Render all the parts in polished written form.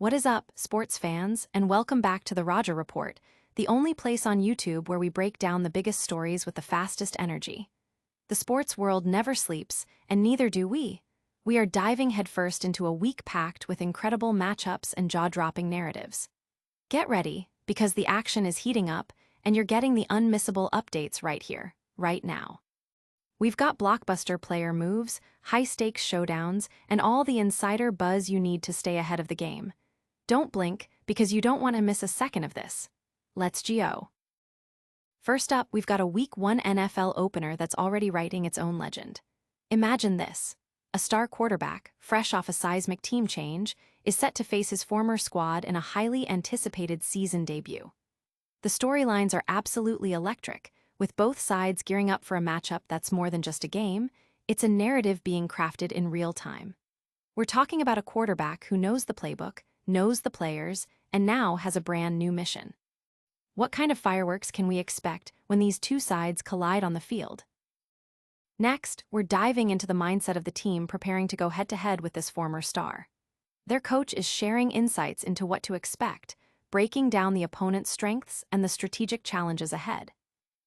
What is up, sports fans, and welcome back to the Rodgers Report, the only place on YouTube where we break down the biggest stories with the fastest energy. The sports world never sleeps, and neither do we. We are diving headfirst into a week packed with incredible matchups and jaw-dropping narratives. Get ready, because the action is heating up, and you're getting the unmissable updates right here, right now. We've got blockbuster player moves, high-stakes showdowns, and all the insider buzz you need to stay ahead of the game. Don't blink, because you don't want to miss a second of this. Let's go. First up, we've got a Week 1 NFL opener that's already writing its own legend. Imagine this. A star quarterback, fresh off a seismic team change, is set to face his former squad in a highly anticipated season debut. The storylines are absolutely electric, with both sides gearing up for a matchup that's more than just a game. It's a narrative being crafted in real time. We're talking about a quarterback who knows the playbook, knows the players, and now has a brand new mission. What kind of fireworks can we expect when these two sides collide on the field? Next, we're diving into the mindset of the team preparing to go head-to-head with this former star. Their coach is sharing insights into what to expect, breaking down the opponent's strengths and the strategic challenges ahead.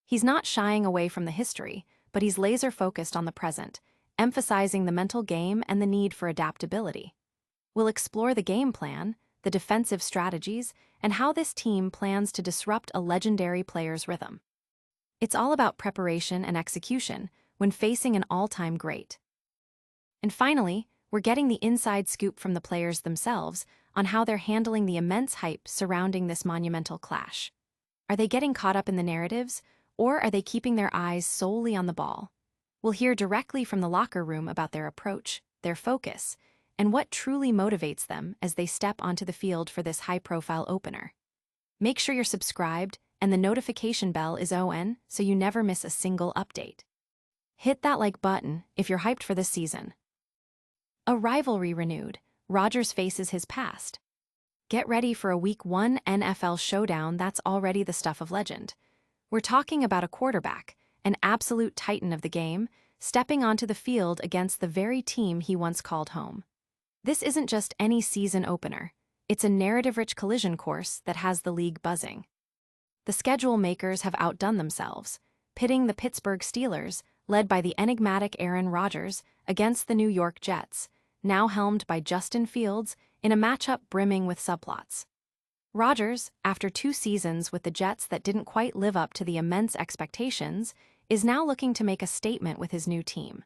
He's not shying away from the history, but he's laser-focused on the present, emphasizing the mental game and the need for adaptability. We'll explore the game plan, the defensive strategies, and how this team plans to disrupt a legendary player's rhythm. It's all about preparation and execution when facing an all-time great. And finally, we're getting the inside scoop from the players themselves on how they're handling the immense hype surrounding this monumental clash. Are they getting caught up in the narratives, or are they keeping their eyes solely on the ball? We'll hear directly from the locker room about their approach, their focus, and what truly motivates them as they step onto the field for this high-profile opener. Make sure you're subscribed and the notification bell is on so you never miss a single update. Hit that like button if you're hyped for this season. A rivalry renewed. Rodgers faces his past. Get ready for a Week 1 NFL showdown that's already the stuff of legend. We're talking about a quarterback, an absolute titan of the game, stepping onto the field against the very team he once called home. This isn't just any season opener. It's a narrative-rich collision course that has the league buzzing. The schedule makers have outdone themselves, pitting the Pittsburgh Steelers, led by the enigmatic Rodgers, against the New York Jets, now helmed by Justin Fields, in a matchup brimming with subplots. Rodgers, after 2 seasons with the Jets that didn't quite live up to the immense expectations, is now looking to make a statement with his new team.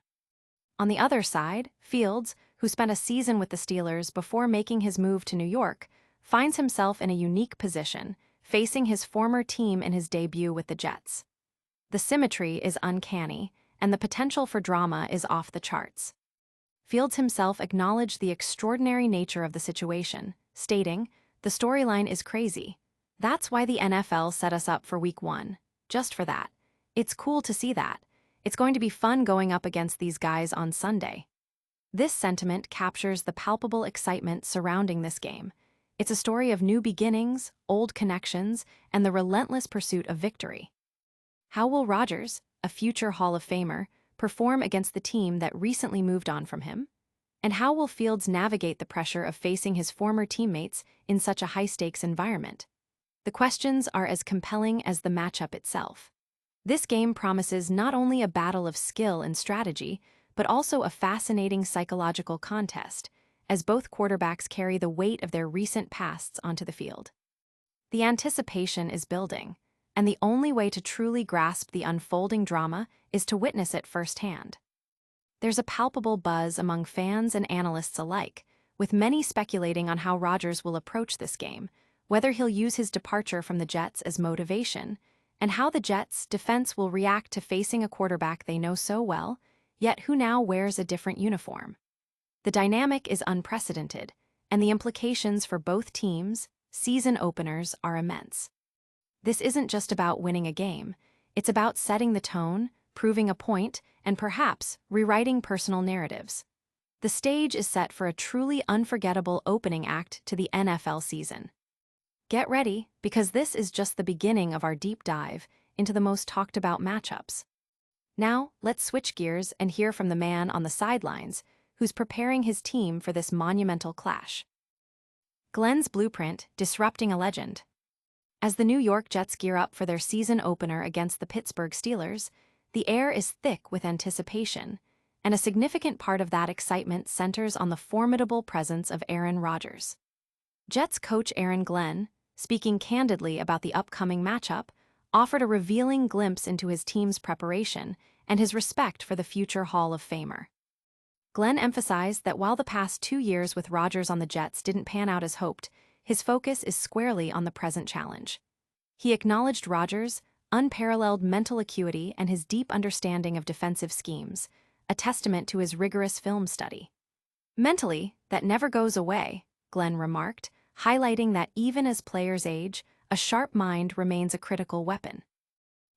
On the other side, Fields, who spent a season with the Steelers before making his move to New York, finds himself in a unique position, facing his former team in his debut with the Jets. The symmetry is uncanny, and the potential for drama is off the charts. Fields himself acknowledged the extraordinary nature of the situation, stating, "The storyline is crazy. That's why the NFL set us up for Week 1. Just for that. It's cool to see that. It's going to be fun going up against these guys on Sunday." This sentiment captures the palpable excitement surrounding this game. It's a story of new beginnings, old connections, and the relentless pursuit of victory. How will Rodgers, a future Hall of Famer, perform against the team that recently moved on from him? And how will Fields navigate the pressure of facing his former teammates in such a high-stakes environment? The questions are as compelling as the matchup itself. This game promises not only a battle of skill and strategy, but also a fascinating psychological contest, as both quarterbacks carry the weight of their recent pasts onto the field. The anticipation is building, and the only way to truly grasp the unfolding drama is to witness it firsthand. There's a palpable buzz among fans and analysts alike, with many speculating on how Rodgers will approach this game, whether he'll use his departure from the Jets as motivation, and how the Jets' defense will react to facing a quarterback they know so well, yet who now wears a different uniform. The dynamic is unprecedented, and the implications for both teams' season openers are immense. This isn't just about winning a game, it's about setting the tone, proving a point, and perhaps rewriting personal narratives. The stage is set for a truly unforgettable opening act to the NFL season. Get ready, because this is just the beginning of our deep dive into the most talked-about matchups. Now, let's switch gears and hear from the man on the sidelines who's preparing his team for this monumental clash. Glenn's blueprint, disrupting a legend. As the New York Jets gear up for their season opener against the Pittsburgh Steelers, the air is thick with anticipation, and a significant part of that excitement centers on the formidable presence of Aaron Rodgers. Jets coach Aaron Glenn, speaking candidly about the upcoming matchup, offered a revealing glimpse into his team's preparation and his respect for the future Hall of Famer. Glenn emphasized that while the past 2 years with Rodgers on the Jets didn't pan out as hoped, his focus is squarely on the present challenge. He acknowledged Rodgers' unparalleled mental acuity and his deep understanding of defensive schemes, a testament to his rigorous film study. "Mentally, that never goes away," Glenn remarked, highlighting that even as players age, a sharp mind remains a critical weapon.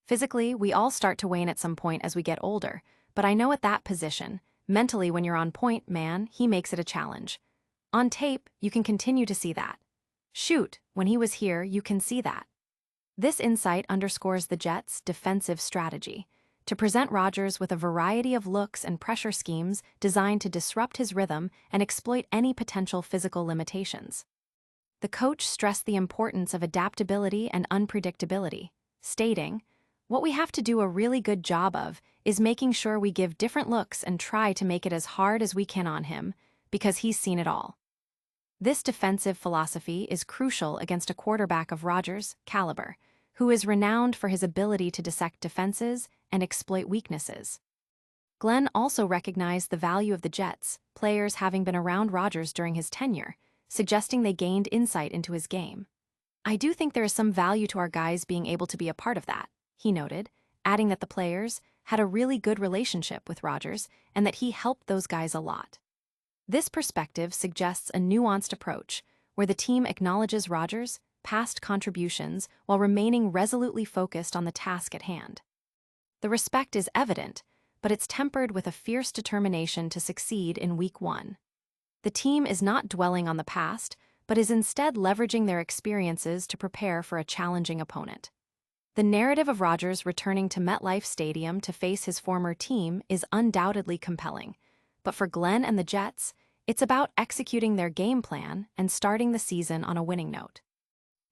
"Physically, we all start to wane at some point as we get older, but I know at that position, mentally when you're on point, man, he makes it a challenge. On tape, you can continue to see that. Shoot, when he was here, you can see that." This insight underscores the Jets' defensive strategy, to present Rodgers with a variety of looks and pressure schemes designed to disrupt his rhythm and exploit any potential physical limitations. The coach stressed the importance of adaptability and unpredictability, stating, "What we have to do a really good job of is making sure we give different looks and try to make it as hard as we can on him, because he's seen it all." This defensive philosophy is crucial against a quarterback of Rodgers' caliber, who is renowned for his ability to dissect defenses and exploit weaknesses. Glenn also recognized the value of the Jets' players having been around Rodgers during his tenure, suggesting they gained insight into his game. "I do think there is some value to our guys being able to be a part of that," he noted, adding that the players had a really good relationship with Rodgers and that he helped those guys a lot. This perspective suggests a nuanced approach, where the team acknowledges Rodgers' past contributions while remaining resolutely focused on the task at hand. The respect is evident, but it's tempered with a fierce determination to succeed in Week 1. The team is not dwelling on the past, but is instead leveraging their experiences to prepare for a challenging opponent. The narrative of Rodgers returning to MetLife Stadium to face his former team is undoubtedly compelling, but for Glenn and the Jets, it's about executing their game plan and starting the season on a winning note.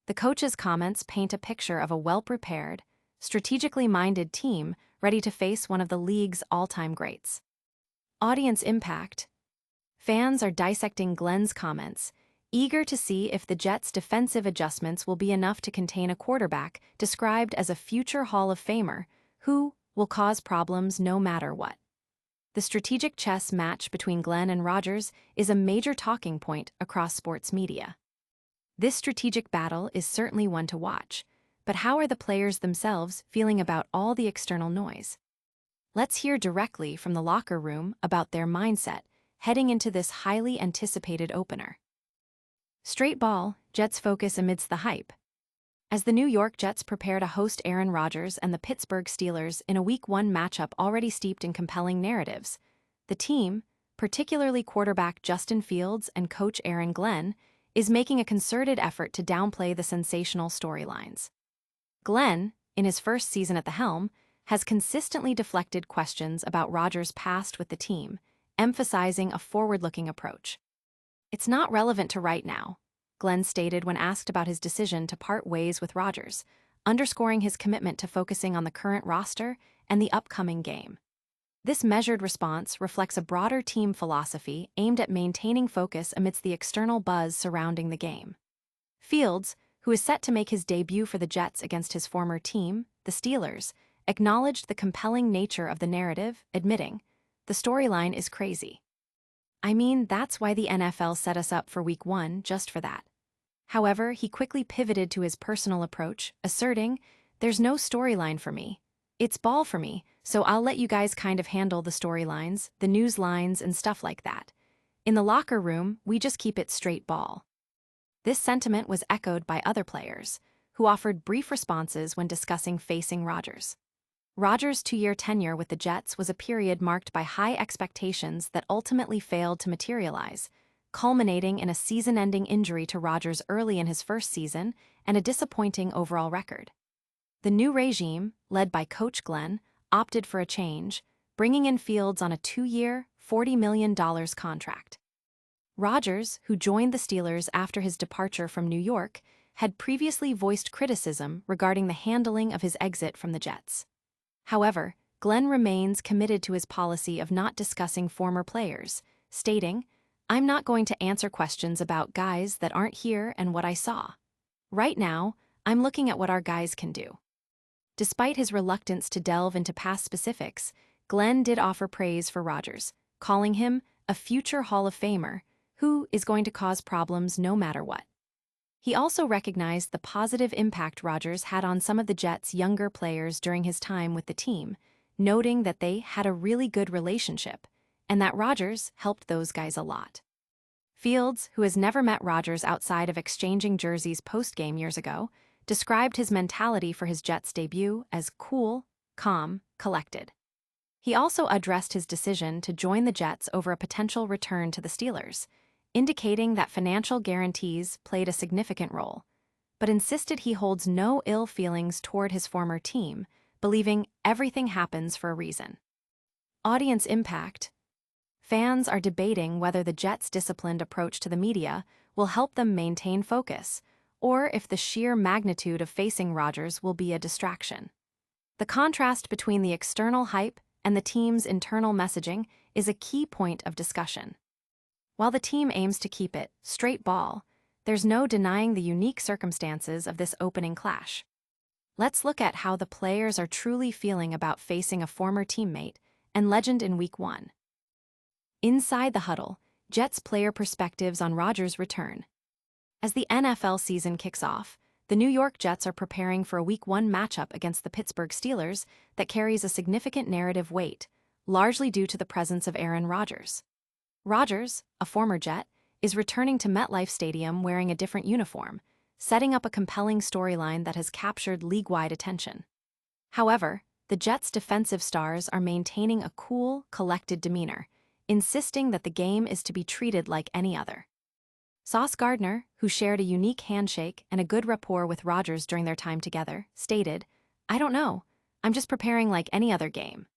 The coach's comments paint a picture of a well-prepared, strategically minded team ready to face one of the league's all-time greats. Audience impact. Fans are dissecting Glenn's comments, eager to see if the Jets' defensive adjustments will be enough to contain a quarterback described as a future Hall of Famer who will cause problems no matter what. The strategic chess match between Glenn and Rodgers is a major talking point across sports media. This strategic battle is certainly one to watch, but how are the players themselves feeling about all the external noise? Let's hear directly from the locker room about their mindset heading into this highly anticipated opener. Straight ball, Jets focus amidst the hype. As the New York Jets prepare to host Aaron Rodgers and the Pittsburgh Steelers in a Week 1 matchup already steeped in compelling narratives, the team, particularly quarterback Justin Fields and coach Aaron Glenn, is making a concerted effort to downplay the sensational storylines. Glenn, in his first season at the helm, has consistently deflected questions about Rodgers' past with the team, emphasizing a forward-looking approach. "It's not relevant to right now," Glenn stated when asked about his decision to part ways with Rodgers, underscoring his commitment to focusing on the current roster and the upcoming game. This measured response reflects a broader team philosophy aimed at maintaining focus amidst the external buzz surrounding the game. Fields, who is set to make his debut for the Jets against his former team, the Steelers, acknowledged the compelling nature of the narrative, admitting, "The storyline is crazy. I mean, that's why the NFL set us up for Week 1 just for that." However, he quickly pivoted to his personal approach, asserting, "There's no storyline for me. It's ball for me, so I'll let you guys kind of handle the storylines, the news lines, and stuff like that. In the locker room, we just keep it straight ball." This sentiment was echoed by other players, who offered brief responses when discussing facing Rodgers. Rodgers' 2-year tenure with the Jets was a period marked by high expectations that ultimately failed to materialize, culminating in a season-ending injury to Rodgers early in his first season and a disappointing overall record. The new regime, led by Coach Glenn, opted for a change, bringing in Fields on a 2-year, $40 million contract. Rodgers, who joined the Steelers after his departure from New York, had previously voiced criticism regarding the handling of his exit from the Jets. However, Glenn remains committed to his policy of not discussing former players, stating, "I'm not going to answer questions about guys that aren't here and what I saw. Right now, I'm looking at what our guys can do." Despite his reluctance to delve into past specifics, Glenn did offer praise for Rodgers, calling him a future Hall of Famer who is going to cause problems no matter what. He also recognized the positive impact Rodgers had on some of the Jets' younger players during his time with the team, noting that they had a really good relationship and that Rodgers helped those guys a lot. Fields, who has never met Rodgers outside of exchanging jerseys post-game years ago, described his mentality for his Jets debut as cool, calm, collected. He also addressed his decision to join the Jets over a potential return to the Steelers, indicating that financial guarantees played a significant role, but insisted he holds no ill feelings toward his former team, believing everything happens for a reason. Audience impact. Fans are debating whether the Jets' disciplined approach to the media will help them maintain focus, or if the sheer magnitude of facing Rodgers will be a distraction. The contrast between the external hype and the team's internal messaging is a key point of discussion. While the team aims to keep it straight ball, there's no denying the unique circumstances of this opening clash. Let's look at how the players are truly feeling about facing a former teammate and legend in Week 1. Inside the huddle, Jets player perspectives on Rodgers' return. As the NFL season kicks off, the New York Jets are preparing for a Week 1 matchup against the Pittsburgh Steelers that carries a significant narrative weight, largely due to the presence of Aaron Rodgers. Rodgers, a former Jet, is returning to MetLife Stadium wearing a different uniform, setting up a compelling storyline that has captured league-wide attention. However, the Jets' defensive stars are maintaining a cool, collected demeanor, insisting that the game is to be treated like any other. Sauce Gardner, who shared a unique handshake and a good rapport with Rodgers during their time together, stated, "I don't know, I'm just preparing like any other game."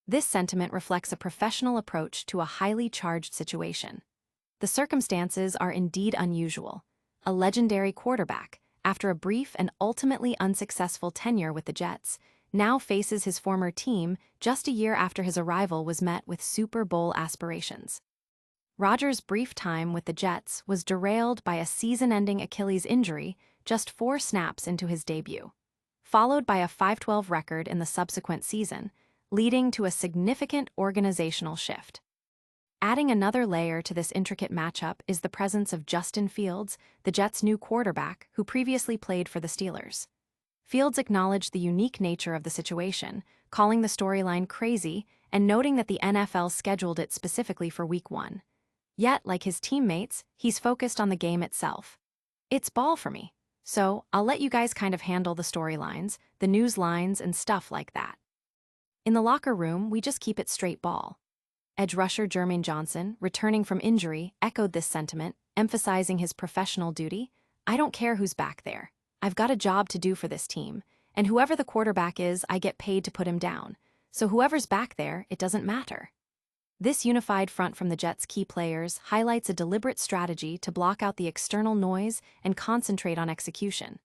This sentiment reflects a professional approach to a highly charged situation. The circumstances are indeed unusual. A legendary quarterback, after a brief and ultimately unsuccessful tenure with the Jets, now faces his former team just a year after his arrival was met with Super Bowl aspirations. Rodgers' brief time with the Jets was derailed by a season-ending Achilles injury just 4 snaps into his debut, followed by a 5-12 record in the subsequent season, leading to a significant organizational shift. Adding another layer to this intricate matchup is the presence of Justin Fields, the Jets' new quarterback, who previously played for the Steelers. Fields acknowledged the unique nature of the situation, calling the storyline crazy and noting that the NFL scheduled it specifically for Week 1. Yet, like his teammates, he's focused on the game itself. "It's ball for me, so I'll let you guys kind of handle the storylines, the news lines, and stuff like that. In the locker room, we just keep it straight ball." Edge rusher Jermaine Johnson, returning from injury, echoed this sentiment, emphasizing his professional duty. "I don't care who's back there. I've got a job to do for this team, and whoever the quarterback is, I get paid to put him down. So whoever's back there, it doesn't matter." This unified front from the Jets' key players highlights a deliberate strategy to block out the external noise and concentrate on execution.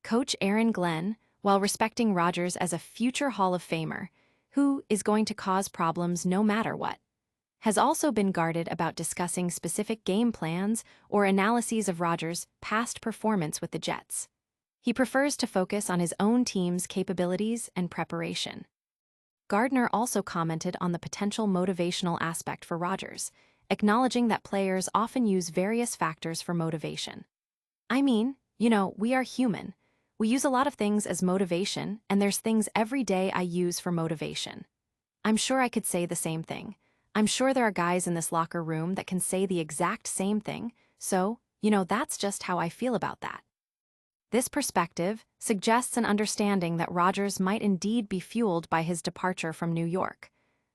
Coach Aaron Glenn, while respecting Rodgers as a future Hall of Famer, who is going to cause problems no matter what, has also been guarded about discussing specific game plans or analyses of Rodgers' past performance with the Jets. He prefers to focus on his own team's capabilities and preparation. Gardner also commented on the potential motivational aspect for Rodgers, acknowledging that players often use various factors for motivation. "I mean, we are human. We use a lot of things as motivation, and there's things every day I use for motivation. I'm sure I could say the same thing. I'm sure there are guys in this locker room that can say the exact same thing, so, that's just how I feel about that." This perspective suggests an understanding that Rodgers might indeed be fueled by his departure from New York,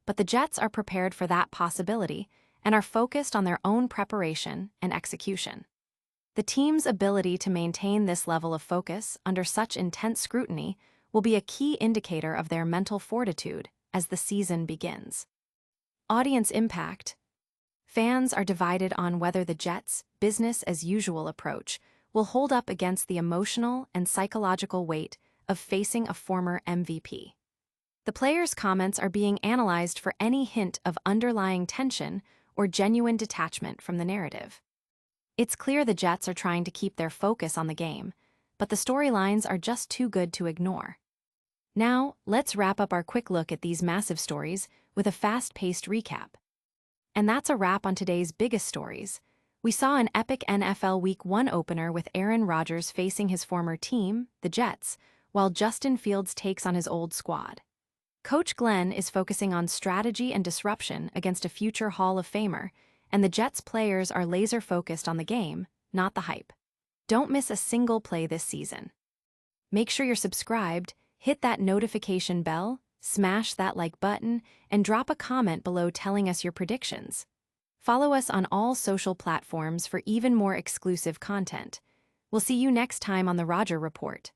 but the Jets are prepared for that possibility and are focused on their own preparation and execution. The team's ability to maintain this level of focus under such intense scrutiny will be a key indicator of their mental fortitude as the season begins. Audience impact. Fans are divided on whether the Jets' business-as-usual approach will hold up against the emotional and psychological weight of facing a former MVP. The players' comments are being analyzed for any hint of underlying tension or genuine detachment from the narrative. It's clear the Jets are trying to keep their focus on the game, but the storylines are just too good to ignore. Now, let's wrap up our quick look at these massive stories with a fast-paced recap. And that's a wrap on today's biggest stories. We saw an epic NFL Week 1 opener with Aaron Rodgers facing his former team, the Jets, while Justin Fields takes on his old squad. Coach Glenn is focusing on strategy and disruption against a future Hall of Famer, and the Jets players are laser-focused on the game, not the hype. Don't miss a single play this season. Make sure you're subscribed, hit that notification bell, smash that like button, and drop a comment below telling us your predictions. Follow us on all social platforms for even more exclusive content. We'll see you next time on the Rodger Report.